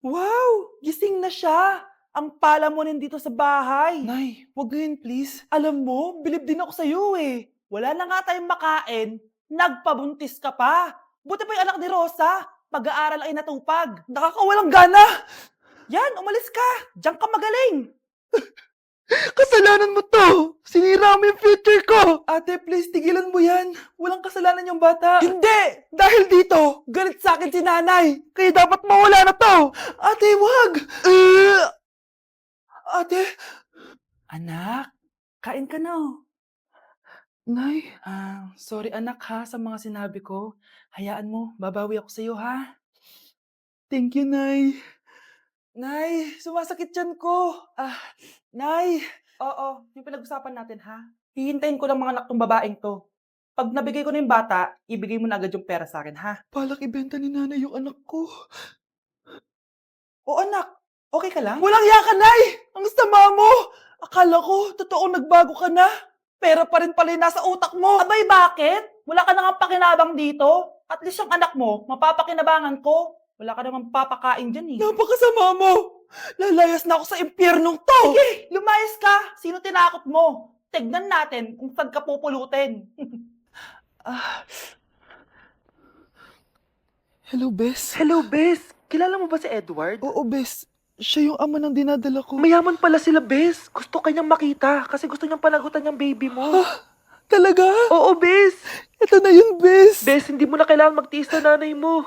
Wow! Gising na siya! Ang pala mo nandito sa bahay. Nay, wag ngayon please. Alam mo, bilib din ako sa'yo eh. Wala na nga tayong makain, nagpabuntis ka pa. Buti pa yung anak ni Rosa, pag-aaral ang inatupag. Nakakawalang gana! Yan, umalis ka! Diyan ka magaling! Kasalanan mo to! Sinira mo yung future ko! Ate, please, tigilan mo yan. Walang kasalanan yung bata. Hindi! Dahil dito, galit sa akin si nanay. Kaya dapat mawala na to! Ate, wag! Ate! Anak, kain ka na. Nay, Sorry anak ha sa mga sinabi ko. Hayaan mo, babawi ako sa'yo ha. thank you, Nay. Nay, sumasakit yan ko. Nay. Oo, yung pinag-usapan natin ha. Hihintayin ko ng mga anak tong babaeng to. Pag nabigay ko na yung bata, ibigay mo na agad yung pera sa akin ha. Balak ibenta ni nanay yung anak ko. O anak, okay ka lang? Walang iya ka, Nay! Ang sama mo! Akala ko, totoong nagbago ka na. Pera pa rin pala yung nasa utak mo. Abay, bakit? Wala ka nang pakinabang dito. At least yung anak mo, mapapakinabangan ko. Wala ka namang papakain dyan eh. Napakasama mo! Lalayas na ako sa impyernong to! Sige, lumayas ka. Sino tinakot mo? Tignan natin kung saan ka pupulutin. Hello, Bes. Hello, Bes. Kilala mo ba si Edward? Oo, Bes. Siya yung ama ng dinadala ko. Mayaman pala sila, Bes. Gusto kanyang makita kasi gusto niyang panagutan yung baby mo. Talaga? Oo, Bes. Ito na yun, Bes. Bes, hindi mo na kailangan magtiis na nanay mo.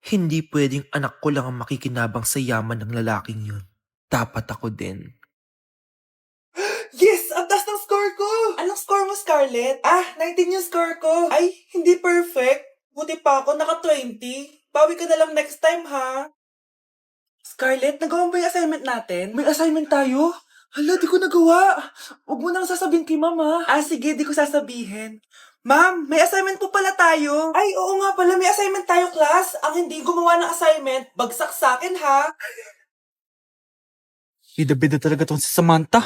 Hindi pwedeng anak ko lang ang makikinabang sa yaman ng lalaking yun. Dapat ako din. Yes! Ang taas ng score ko! Anong score mo, Scarlett? 19 yung score ko. Ay, hindi perfect. Buti pa ako, naka 20. Bawi ka na lang next time, ha? Scarlett, nagawa mo ba yung assignment natin? May assignment tayo? Hala, di ko nagawa. Huwag mo nang sasabihin kay mama. Sige, di ko sasabihin. Ma'am, may assignment po pala tayo. Ay, oo nga pala, may assignment tayo, class. Ang hindi gumawa ng assignment, bagsak sa akin, ha? Bida-bida talaga tong si Samantha.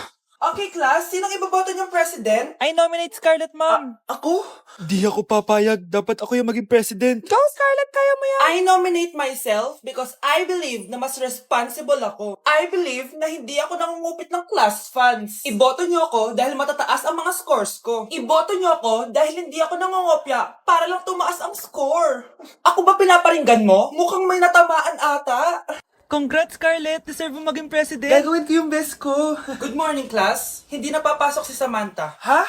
Okay, class, sinong iboboto niyong president? I nominate Scarlett, ma'am. Ako? Di ako papayag. Dapat ako yung maging president. Go, Scarlett, kaya mo yan. I nominate myself because I believe na mas responsible ako. I believe na hindi ako nangungupit ng class funds. Iboto niyo ako dahil matataas ang mga scores ko. Iboto niyo ako dahil hindi ako nangungopya para lang tumaas ang score. Ako ba pinaparinggan mo? Mukhang may natamaan ata. Congrats, Scarlett. Deserve mo maging president. Gagawin ko yung best ko. Good morning, class. Hindi na papasok si Samantha. Ha?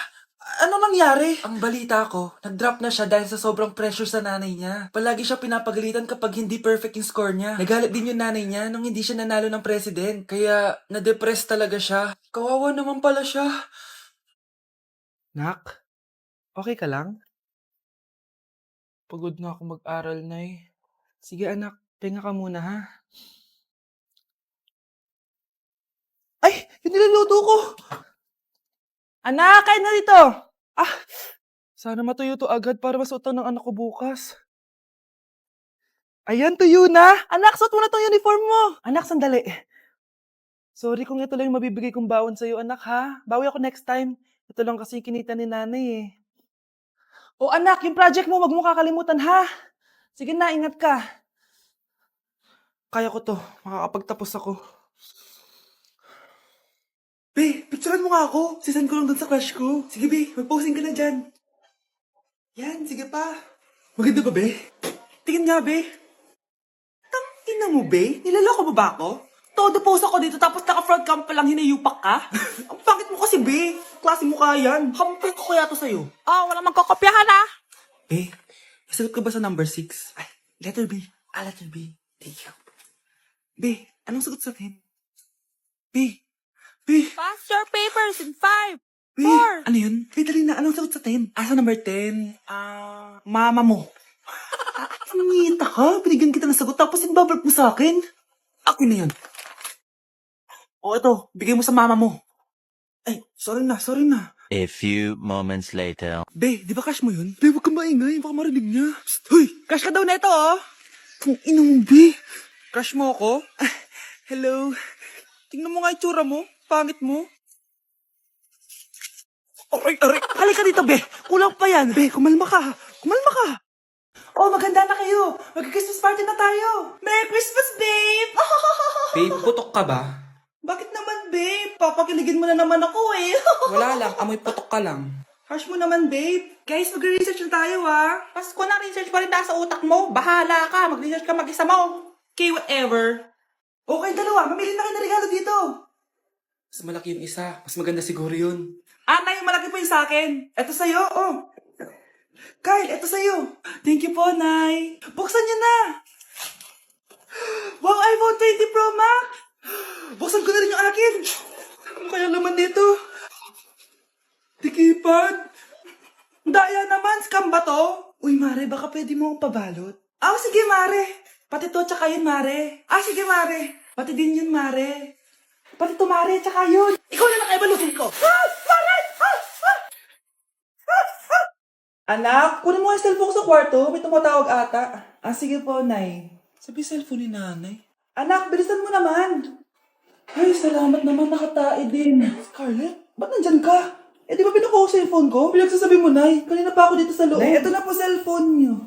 Ano nangyari? Ang balita ko, nag-drop na siya dahil sa sobrang pressure sa nanay niya. Palagi siya pinapagalitan kapag hindi perfect yung score niya. Nagalit din yung nanay niya nung hindi siya nanalo ng president. Kaya, na-depress talaga siya. Kawawa naman pala siya. Nak, okay ka lang? Pagod na ako mag-aral, Nay. Sige anak, tinga ka muna ha. Ay! Yung niluluto ko! Anak, kain na dito. Sana matuyo to agad para masuotan ng anak ko bukas. Ayan, tuyo na! Anak, suot mo na tong uniform mo. Anak, sandali. Sorry kung ito lang yung mabibigay kong baon sa'yo, anak ha. Bawi ako next time. Ito lang kasi yung kinita ni nanay eh. O anak, yung project mo, wag mo kakalimutan ha. Sige na, ingat ka. Kaya ko to. Makakapagtapos ako. Be, picturean mo nga ako. Sisend ko lang dun sa crush ko. Sige, Be. Mag-posing ka na dyan. Yan, sige pa. Maganda ba, Be? Tingin nga, Be. Tingnan mo, Be. Nilaloko mo ba ako? Todo post ako dito tapos naka-front cam pa lang hinayupak ka? Ang pangit mo kasi, Be. Klase mo kaya yan. Hampir ko kaya to sa'yo. Wala magkakopyahan ha. Be, nasagot ka ba sa number 6? Ay, letter B. Letter B. Thank you. Be, anong sagot sa atin? B. B. Pass your papers in 5. B. Ano yun? Be, dali na. Anong sagot sa 10? Sa number 10? Mama mo. Nangita ka? Binigyan kita ng sagot tapos inbabalik mo sa akin? Ako na yun. O ito, bigay mo sa mama mo. Ay, sorry na. A few moments later. Be, di ba cash mo yun? Be, huwag kang maingay. Baka marinig niya. Psst, hoy! Cash ka daw na ito, oh! Kung ina mo, Be. Cash mo ako? Hello. Tingnan mo nga itsura mo. Pangit mo. Aray! Halika dito, Be. Kulang pa yan. Be, kumalma ka. Oh, maganda na kayo. Mag-Christmas party na tayo. Merry Christmas, babe! Babe, putok ka ba? Bakit naman, babe? Papakiligin mo na naman ako eh. Wala lang, amoy putok ka lang. Harsh mo naman, babe. Guys, mag-research na tayo, Pasko na, research pa rin sa utak mo. Bahala ka. Mag-research ka mag-isa mo. Okay, whatever. Okay, dalawa. Mamili na kayo ng regalo dito. Mas malaki yung isa. Mas maganda siguro yun. Nay, malaki po yung sa akin. Ito sa'yo, oh. Kyle, ito sa'yo. Thank you po, Nay. Buksan niyo na. Wow, iPhone 20 Pro Max. Buksan ko na rin yung akin. Ano kaya laman dito? Tikipad. Daya naman, scam ba to? Uy, Mare, baka pwede mo akong pabalot. Sige, Mare. Pati to, tsaka yun, Mare. Sige, Mare. Pati din yun, Mare. Pati to, Mare, tsaka yun. Ikaw na lang kaibalutin ko. Mare! Anak, kunin mo yung cellphone ko sa kwarto. May tumatawag ata. Sige po, Nay. Sabi cellphone ni nanay. Anak, bilisan mo naman. Ay, salamat naman. Nakatae din. Scarlett, ba't nandyan ka? Di ba pinukuha ko sa phone ko? Pinagsasabi mo, Nay. Kanina pa ako dito sa loob. Nay, ito na po cellphone niyo.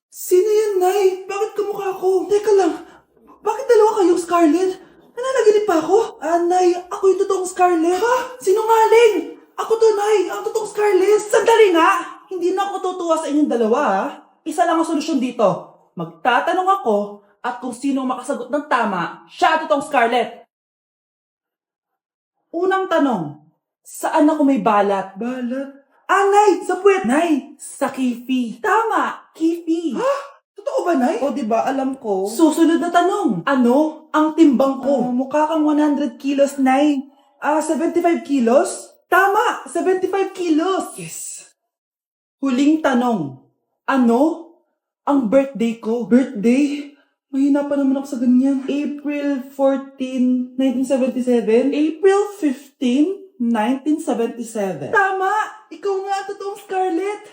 Sino yan, Nay? Bakit kamukha ko? Teka lang. Bakit dalawa kayong Scarlett? Nananaginip pa ako? Nay, ako yung totoong Scarlett. Ha? Sinungaling! Ako to, Nay. Ang totoong Scarlett. Sandali nga! Hindi na ako tutuwa sa inyong dalawa, Isa lang ang solusyon dito. Magtatanong ako at kung sino ang makasagot ng tama, siya ang totoong Scarlett. Unang tanong, saan ako may balat? Balat? Nay! Sa puwet! Nay! Sa kifi. Tama! Kifi. Totoo ba, Nay? Diba, alam ko. Susunod na tanong. Ano ang timbang ko? Mukha kang 100 kilos, Nay. 75 kilos? Tama! 75 kilos! Yes. Huling tanong. Ano ang birthday ko? Birthday? Mahina pa naman ako sa ganyan. April 14, 1977? April 15, 1977. Tama! Ikaw nga ang totoong Scarlett.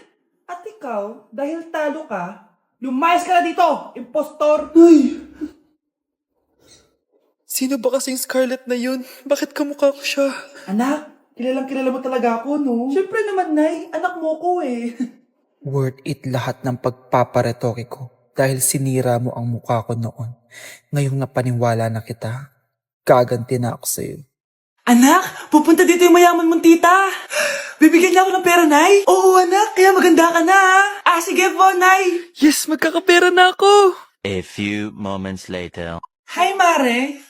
At ikaw, dahil talo ka, lumayas ka na dito, impostor! Ay! Sino ba kasing Scarlett na yun? Bakit kamukha ko siya? Anak, kilalang kilala mo talaga ako, no? Siyempre naman, Nay. Anak mo ko eh. Worth it lahat ng pagpaparetoke ko dahil sinira mo ang mukha ko noon. Ngayong napaniwala na kita, gaganti na ako sa'yo. Anak, pupunta dito yung mayaman mong tita. Bibigyan niya ako ng pera, Nay? Oo, anak. Kaya maganda ka na, sige po, Nay. Yes, magkakapera na ako! A few moments later. Hi, Mare.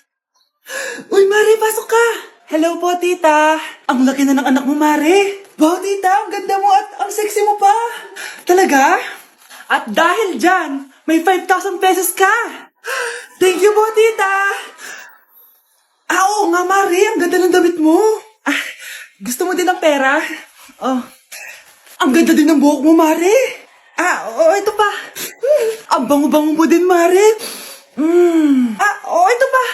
Uy, Mare, pasok ka. Hello po, tita. Ang laki na ng anak mo, Mare. Wow, tita, ang ganda mo at ang sexy mo pa. Talaga? At dahil dyan, may 5,000 pesos ka. Thank you po, tita. Oo nga, Mare. Ang ganda ng damit mo. Gusto mo din ng pera? Ang ganda din ng buhok mo, Mare. Ito pa. Ang bango-bango mo din, Mare. Ito pa.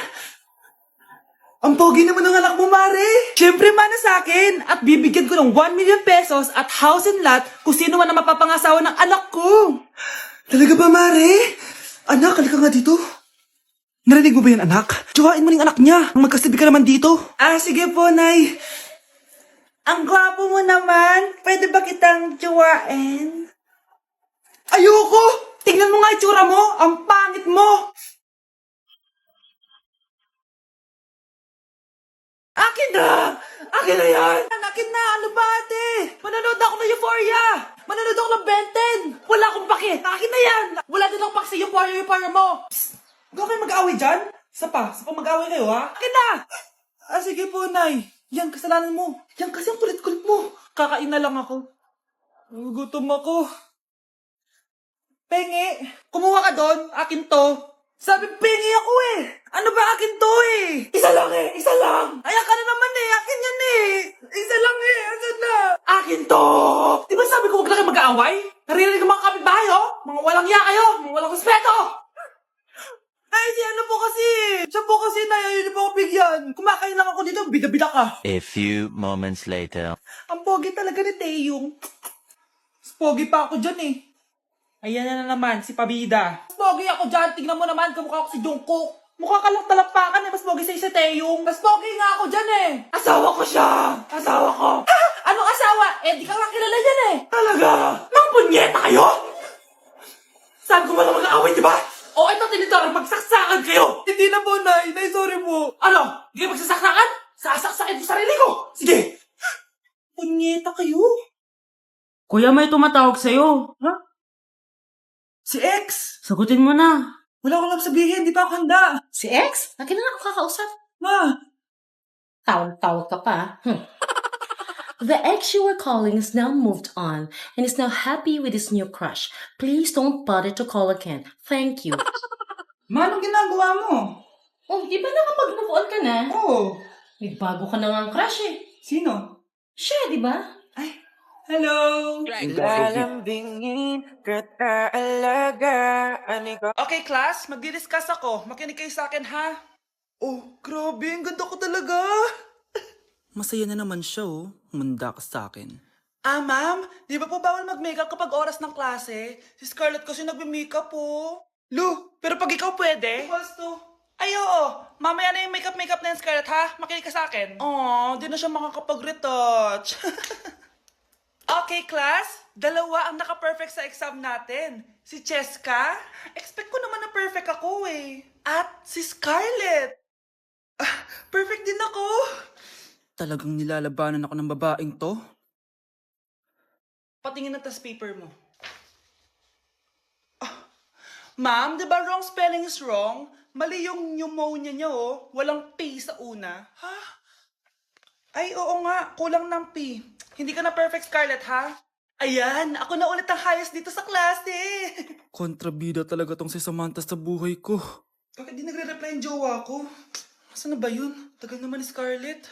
Ang pogi naman ng anak mo, Mare. Siyempre, mana sa akin. At bibigyan ko ng 1 million pesos at house and lot kung sino man ang mapapangasawa ng anak ko. Talaga ba, Mare? Anak, halika nga dito. Narinig mo ba yan, anak? Tsuwain mo ning anak niya. Magkasabi ka naman dito. Sige po, Nay. Ang gwapo mo naman. Pwede ba kitang tsuwain? Ayoko! Tingnan mo nga itsura mo. Ang pangit mo. Akin na! Akin na yan! Akin na! Ano ba, ate? Manonood ako ng Euphoria! Manonood ako ng Ben 10! Wala akong pake! Akin na yan! Wala din akong pake sa Euphoria mo! Psst! Huwag kayo mag-away dyan? Sa pa mag-away kayo, ha? Akin na! Sige po, Nay. Yan, kasalanan mo. Yan kasi ang kulit-kulit mo. Kakain na lang ako. Gutom ako. Pengi! Kumuha ka doon. Akin to. Sabi, pengi ako eh! Ano ba akin to eh? Isa lang eh! Isa lang! Ayan ka na naman eh! Akin yan eh! Isa lang eh! Asan na? Akin to! Di ba sabi ko huwag lang kayo mag-aaway? Naririnig ang mga kapitbahay oh! Mga walang iya kayo! Mga walang respeto! Si ano po kasi? Siya po kasi na yun po ako bigyan. Kumakain lang ako dito, bida-bida ka. A few moments later. Ang pogi talaga ni Taeyong. Mas pogi pa ako dyan eh. Ayan na naman, si Pabida. Mas pogi ako dyan, tignan mo naman, kamukha ako si Jungkook. Mukha ka lang talampakan eh, mas pogi sa isa Taeyong. Mas pogi nga ako dyan eh. Asawa ko siya! Asawa ko! Ha? Anong asawa? Di ka lang kilala dyan eh. Talaga? Mga punyeta kayo? Saan ko walang mag-aaway, di ba? O, ito tinitawag, magsaksakan kayo! Hindi na po, Nay. Nay, sorry po. Ano? Hindi magsasaksakan? Sasaksakin ko sarili ko! Sige! Punyeta kayo! Kuya, may tumatawag sa'yo. Si X! Sagutin mo na. Wala ko lang sabihin, di pa ako handa. Si X? Akin na ako kakausap. Ma, Tawag-tawag ka pa. The ex you were calling is now moved on and is now happy with his new crush. Please don't bother to call again. Thank you. ma, anong ginagawa mo? Oh, di ba nakapag-move on ka na? Oh, May bago ka na nga crush eh. sino? Siya, di ba? Hello! Lalambingin kita alagaan ikaw. Okay, class, magdi-discuss ako. Makinig kayo sa akin, ha? Oh, grabe, ang ganda ko talaga. Masaya na naman siya, oh. Manda ka sa akin. Ah, ma'am, di ba po bawal mag-makeup kapag oras ng klase? Si Scarlett kasi nagme-makeup po. Lu, pero pag ikaw pwede? Basto. Ay, oo. Mamaya na yung makeup na yung Scarlett, ha? Makinig ka sa akin. Aw, di na siya makakapag-retouch. Okay, class. Dalawa ang naka-perfect sa exam natin. Si Cheska. Expect ko naman na perfect ako eh. At si Scarlett. Ah, perfect din ako. Talagang nilalabanan ako ng babaeng to? Patingin na tas paper mo. Ah, ma'am, di ba wrong spelling is wrong? Mali yung pneumonia niya, oh. Walang P sa una. Ha? Ay, oo nga. Kulang ng P. Hindi ka na perfect, Scarlett, ha? Ayan, ako na ulit ang highest dito sa klase. Kontrabida talaga tong si Samantha sa buhay ko. Bakit di nagre-reply yung jowa ko? Saan na ba yun? Tagal naman ni Scarlett.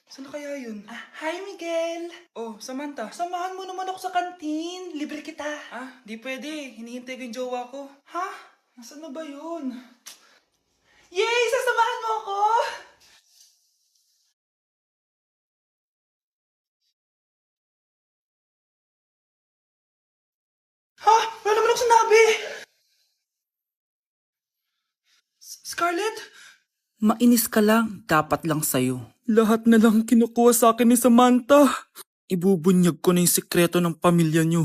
Saan na kaya yun? Ah, hi, Miguel. Oh, Samantha. Samahan mo naman ako sa kantin. Libre kita. Ah, di pwede. Hinihintay ko yung jowa ko. Ha? Nasaan na ba yun? Yay! Sasamahan mo ako! Ha? Wala naman ako sinabi! Scarlett? Mainis ka lang, dapat lang sa'yo. Lahat na lang kinukuha sa akin ni Samantha. Ibubunyag ko na yung sikreto ng pamilya niyo.